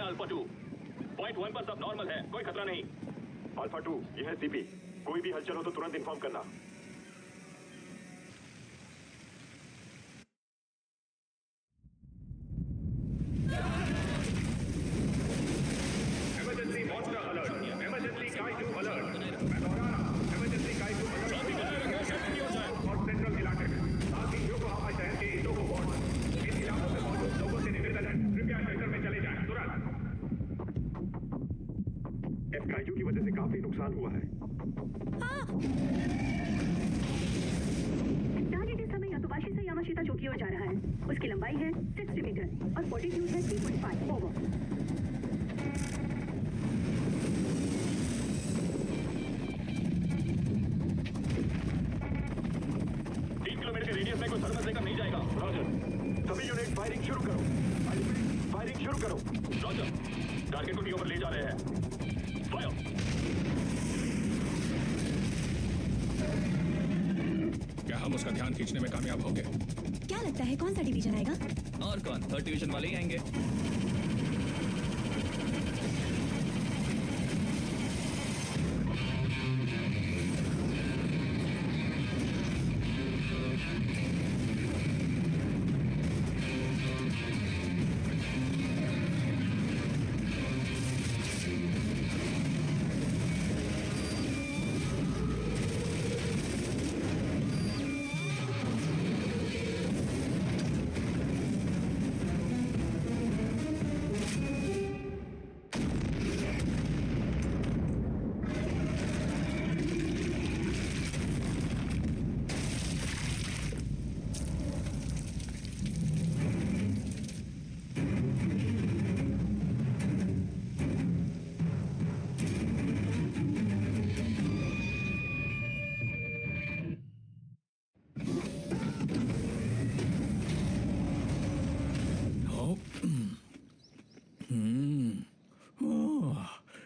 Alpha 2, 0.1 पर सब normal है, कोई खतरा नहीं। अल्फा 2, यह है सीपी। कोई भी हलचल हो तो तुरंत इन्फॉर्म करना। Emergency monster alert! Emergency Kaiju alert! मैं दोहरा रहा हूं, emergency Kaiju alert! और सेंट्रल इलाके में साथ ही योकोहामा शहर के इटोको वार्ड, इन इलाकों में मौजूद लोगों से निवेदन है, कृपया शेल्टर में चले जाएं तुरंत। काइजू की वजह से काफी नुकसान हुआ है। टारगेट इस समय यातोबाशी से यामाशिता चौक की ओर जा रहा है। उसकी लंबाई है 60 मीटर और फोर्टीट्यूड है 3.5। ओवर। 3 किलोमीटर के रेडियस में कोई थर्मल लेकर नहीं जाएगा। रॉजर, सभी यूनिट फायरिंग शुरू करो। फायरिंग शुरू करो। रॉजर, टारगेट को टी ओवर ले जा रहे हैं। फायर। क्या हम उसका ध्यान खींचने में कामयाब होंगे? क्या लगता है कौन सा डिवीजन आएगा? और कौन? 3rd डिवीजन वाले ही आएंगे।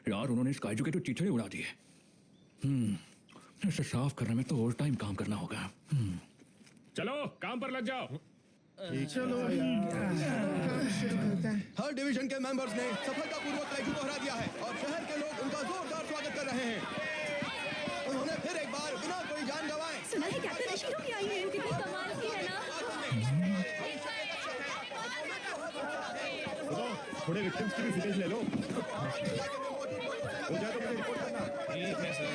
यार, उन्होंने इस काइजू के तो चीथड़े उड़ा दिए। इसे साफ करने में तो ओवर टाइम काम करना होगा। चलो काम पर लग जाओ। चलो। 3rd डिवीजन के मेंबर्स ने सफलतापूर्वक काइजू को हरा दिया है और शहर के लोग उनका जोरदार स्वागत कर रहे हैं। उन्होंने फिर एक बार बिना कोई जान गंवाए। सुना है कैप्टन अशीरो भी आई है। कितनी कमाल की है ना। थोड़े विक्टिम्स की भी फुटेज ले लो। हो जाए तो मुझे रिपोर्ट करना। ठीक है सर।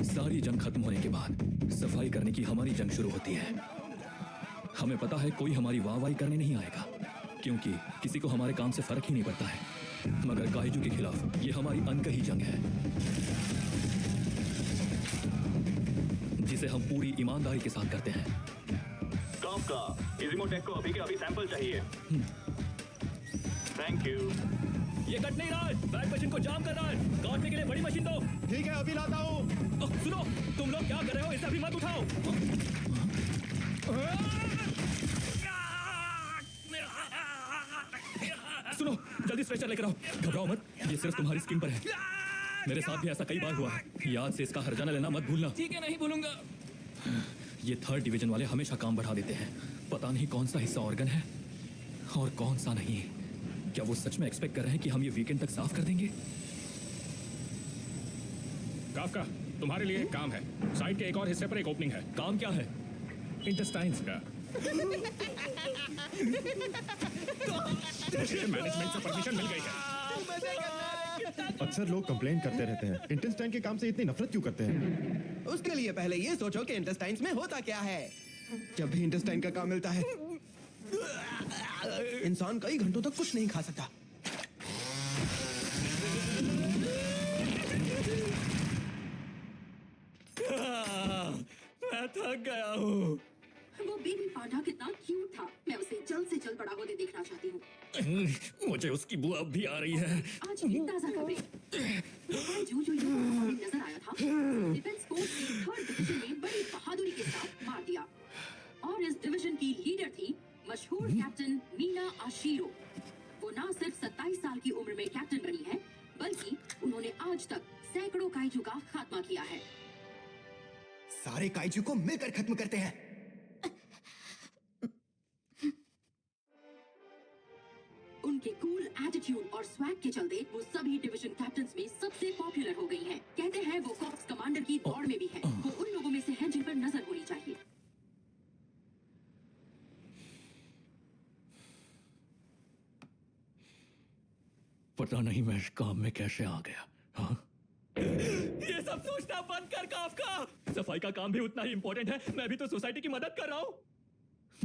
सारी जंग खत्म होने के बाद सफाई करने की हमारी जंग शुरू होती है। हमें पता है कोई हमारी वाहवाही करने नहीं आएगा, क्योंकि किसी को हमारे काम से फर्क ही नहीं पड़ता है। मगर काइजू के खिलाफ ये हमारी अनकही जंग है, जिसे हम पूरी ईमानदारी के साथ करते हैं। काफका, इज़िमोटेक को अभी के अभी सैंपल चाहिए। Thank you. ये कट नहीं रहा है। बैक मशीन को जाम कर रहा है। काटने के लिए बड़ी मशीन दो। ठीक है, अभी लाता हूँ। सुनो, तुम लोग क्या कर रहे हो? इसे अभी मत उठाओ। सुनो, जल्दी स्ट्रेचर लेकर आओ। घबराओ मत, ये सिर्फ तुम्हारी स्किन पर है। मेरे साथ भी ऐसा कई बार हुआ है। याद से इसका हर्जाना लेना मत भूलना। ठीक है, नहीं भूलूंगा। ये 3rd डिवीजन वाले हमेशा काम बढ़ा देते हैं। पता नहीं कौन सा हिस्सा ऑर्गन है और कौन सा नहीं। क्या वो सच में एक्सपेक्ट कर रहे हैं कि हम ये वीकेंड तक साफ कर देंगे? काफका, तुम्हारे लिए एक काम है। साइट के एक और हिस्से पर एक ओपनिंग है। काम क्या है? इंटेस्टाइन्स का। मुझे मैनेजमेंट से परमिशन मिल गई है। अक्सर लोग कंप्लेंट करते रहते हैं, इंटेस्टाइन के काम से इतनी नफरत क्यों करते हैं? उसके लिए पहले ये सोचो कि इंटेस्टाइन्स में होता क्या है। जब भी इंटेस्टाइन का काम मिलता है, इंसान कई घंटों तक कुछ नहीं खा सकता। मैं थक गया हूँ। वो बेबी पांडा कितना क्यूट था। मैं उसे जल्द से जल्द बड़ा होते देखना चाहती हूँ। मुझे उसकी बुआ अब भी आ रही है। आज की ताजा खबरें। जो नजर आया था, डिफेंस फोर्स ने 3rd डिवीजन में बड़ी बहादुरी के साथ मार दिया और इस डिवीजन की लीडर थी मशहूर कैप्टन मीना आशीरो। वो न सिर्फ 27 साल की उम्र में कैप्टन बनी है, बल्कि उन्होंने आज तक सैकड़ों काइजू का खात्मा किया है। सारे काइजू को मिलकर खत्म करते हैं। उनके कूल एटीट्यूड और स्वैग के चलते वो सभी डिवीजन कैप्टन्स में सबसे पॉपुलर हो गई हैं। कहते हैं वो कॉर्प्स कमांडर की दौड़ में भी है। वो उन लोगों में से है जिन पर नजर होनी चाहिए। पता नहीं मैं इस काम में कैसे आ गया। हाँ? ये सब सोचना बंद कर काफका। सफाई का काम भी उतना ही इंपॉर्टेंट है। मैं भी तो सोसाइटी की मदद कर रहा हूँ।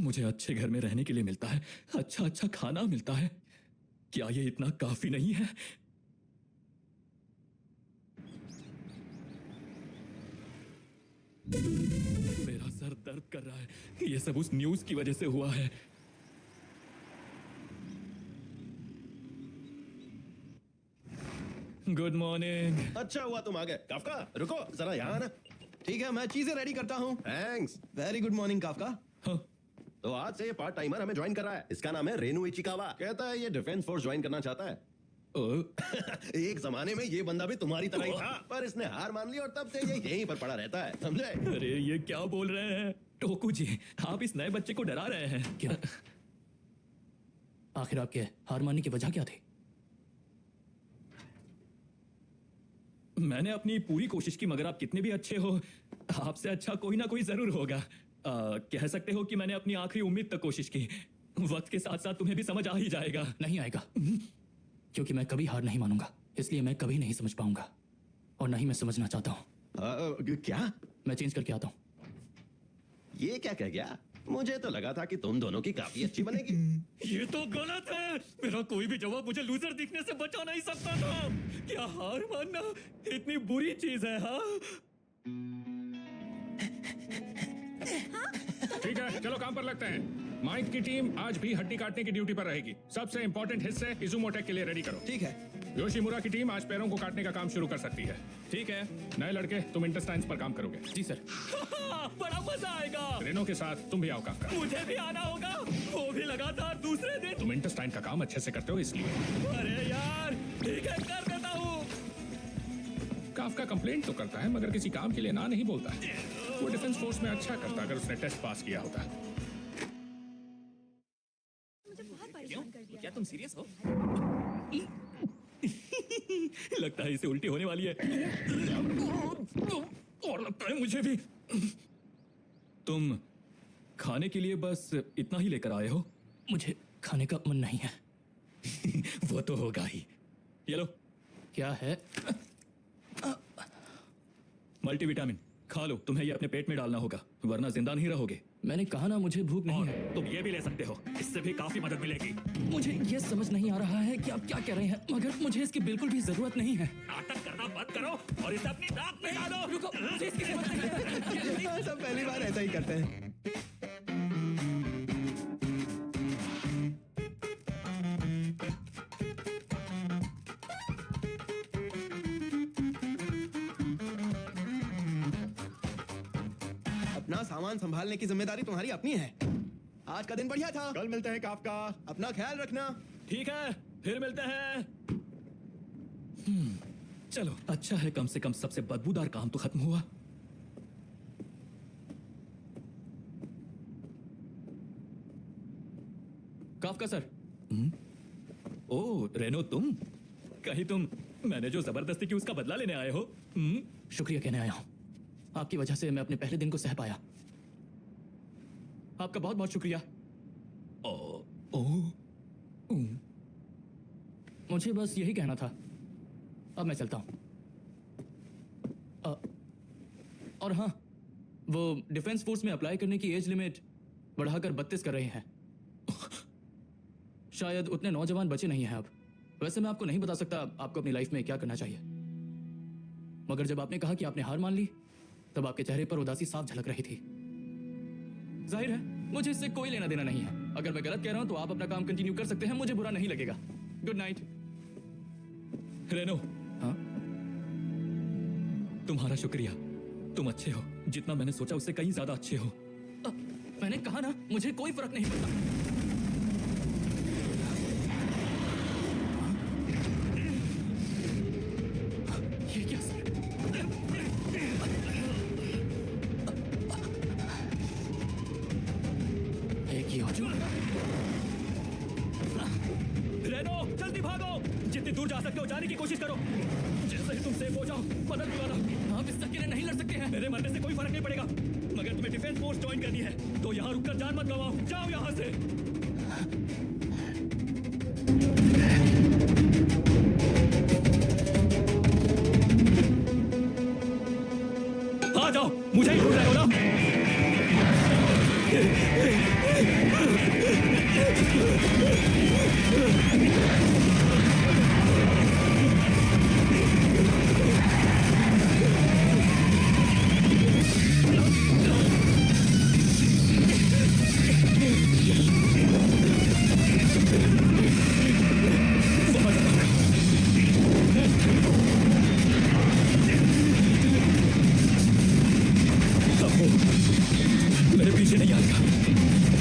मुझे अच्छे घर में रहने के लिए मिलता है, अच्छा अच्छा खाना मिलता है। क्या ये इतना काफी नहीं है? मेरा सर दर्द कर रहा है। ये सब उस न्यूज की वजह से हुआ है। Good morning. अच्छा हुआ तुम आ गए। काफका रुको जरा यहाँ ना। ठीक है, मैं चीजें रेडी करता हूँ। Thanks. Very good morning Kafka. हाँ, तो आज से ये पार्ट टाइमर हमें ज्वाइन कर रहा है। इसका नाम है रेनू इचिकावा। कहता है ये डिफेंस फोर्स ज्वाइन करना चाहता है। एक जमाने में ये बंदा भी तुम्हारी तरह ही था, पर इसने हार मान ली और तब से ये यहीं पर पड़ा रहता है, समझे? अरे ये क्या बोल रहे हैं टोकू जी? आप इस नए बच्चे को डरा रहे हैं क्या? आखिर आपके हार मानने की वजह क्या थी? मैंने अपनी पूरी कोशिश की, मगर आप कितने भी अच्छे हो, आपसे अच्छा कोई ना कोई जरूर होगा। कह सकते हो कि मैंने अपनी आखिरी उम्मीद तक कोशिश की। वक्त के साथ साथ तुम्हें भी समझ आ ही जाएगा। नहीं आएगा, क्योंकि मैं कभी हार नहीं मानूंगा। इसलिए मैं कभी नहीं समझ पाऊंगा, और नहीं मैं समझना चाहता हूँ। क्या? मैं चेंज करके आता हूँ। ये क्या कह गया? मुझे तो लगा था कि तुम दोनों की काफी अच्छी बनेगी। ये तो गलत है। मेरा कोई भी जवाब मुझे लूजर दिखने से बचा नहीं सकता था। क्या हार मानना इतनी बुरी चीज है? हाँ, ठीक है, चलो काम पर लगते हैं। माइक की टीम आज भी हड्डी काटने की ड्यूटी पर रहेगी। सबसे इंपॉर्टेंट हिस्से इजुमोटेक के लिए रेडी करो। ठीक है। योशिमुरा की टीम आज पैरों को काटने का काम शुरू कर सकती है। ठीक है। नए लड़के, तुम इंटेस्टाइन्स पर काम करोगे। जी सर। बड़ा मजा आएगा। रेनो के साथ तुम भी आओ काफका। मुझे भी आना होगा, वो भी लगातार दूसरे दिन। तुम इंटेस्टाइन का काम अच्छे से करते हो इसलिए। अरे यार, ठीक है, कर देता हूँ। काफका कंप्लेंट तो करता है, मगर किसी काम के लिए ना नहीं बोलता है। वो डिफेंस फोर्स में अच्छा करता अगर उसने टेस्ट पास किया होता। क्या तुम सीरियस हो? लगता है इसे उल्टी होने वाली है। और लगता है मुझे भी। तुम खाने के लिए बस इतना ही लेकर आए हो? मुझे खाने का मन नहीं है। वो तो होगा ही। ये लो। क्या है? मल्टीविटामिन खा लो। तुम्हें ये अपने पेट में डालना होगा, वरना जिंदा नहीं रहोगे। मैंने कहा ना, मुझे भूख नहीं है। तुम ये भी ले सकते हो, इससे भी काफी मदद मिलेगी। मुझे ये समझ नहीं आ रहा है कि आप क्या कह रहे हैं, मगर मुझे इसकी बिल्कुल भी जरूरत नहीं है। नाटक करना बंद करो और इसे अपनी नाक में डालो। रुको, मुझे इसकी जरूरत नहीं है। सब पहली बार ऐसा ही करते हैं। अपना सामान संभालने की जिम्मेदारी तुम्हारी अपनी है। आज का दिन बढ़िया था। कल मिलते हैं काफका। अपना ख्याल रखना। ठीक है, फिर मिलते हैं। चलो, अच्छा है, कम से कम सबसे बदबूदार काम तो खत्म हुआ। Kafka sir. ओ रेनो, तुम कहीं तुम मैंने जो जबरदस्ती की उसका बदला लेने आए हो? शुक्रिया कहने आया हूँ। आपकी वजह से मैं अपने पहले दिन को सह पाया। आपका बहुत बहुत शुक्रिया। मुझे बस यही कहना था। अब मैं चलता हूं। और हाँ, वो डिफेंस फोर्स में अप्लाई करने की एज लिमिट बढ़ाकर 32 कर रहे हैं। शायद उतने नौजवान बचे नहीं हैं अब। वैसे मैं आपको नहीं बता सकता आपको अपनी लाइफ में क्या करना चाहिए, मगर जब आपने कहा कि आपने हार मान ली, तब आपके चेहरे पर उदासी साफ झलक रही थी। जाहिर है मुझे इससे कोई लेना देना नहीं है। अगर मैं गलत कह रहा हूं तो आप अपना काम कंटिन्यू कर सकते हैं, मुझे बुरा नहीं लगेगा। Good night. रेनो। हाँ? तुम्हारा शुक्रिया। तुम अच्छे हो, जितना मैंने सोचा उससे कहीं ज्यादा अच्छे हो। मैंने कहा ना, मुझे कोई फर्क नहीं पड़ता। दूर जा सकते हो, जाने की कोशिश करो। जैसे ही तुम सेफ हो जाओ मदद बुलाना। आप इस अकेले नहीं लड़ सकते हैं। मेरे मरने से कोई फर्क नहीं पड़ेगा, मगर तुम्हें डिफेंस फोर्स ज्वाइन करनी है तो यहाँ रुककर जान मत गवाओ। जाओ यहाँ से। आ जाओ, मुझे ही ढूंढ रहे हो ना? मेरे पीछे नहीं आएगा।